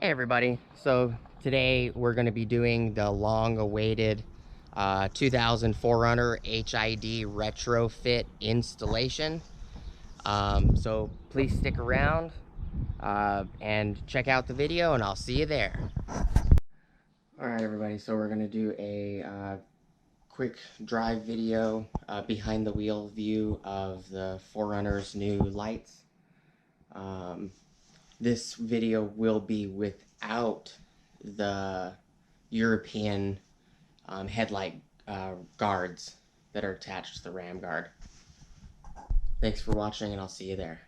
Hey everybody, so today we're going to be doing the long-awaited 2000 4Runner HID RetroFit installation. So please stick around and check out the video, and I'll see you there. Alright everybody, so we're going to do a quick drive video, behind the wheel view of the 4Runner's new lights. This video will be without the European headlight guards that are attached to the ram guard. Thanks for watching, and I'll see you there.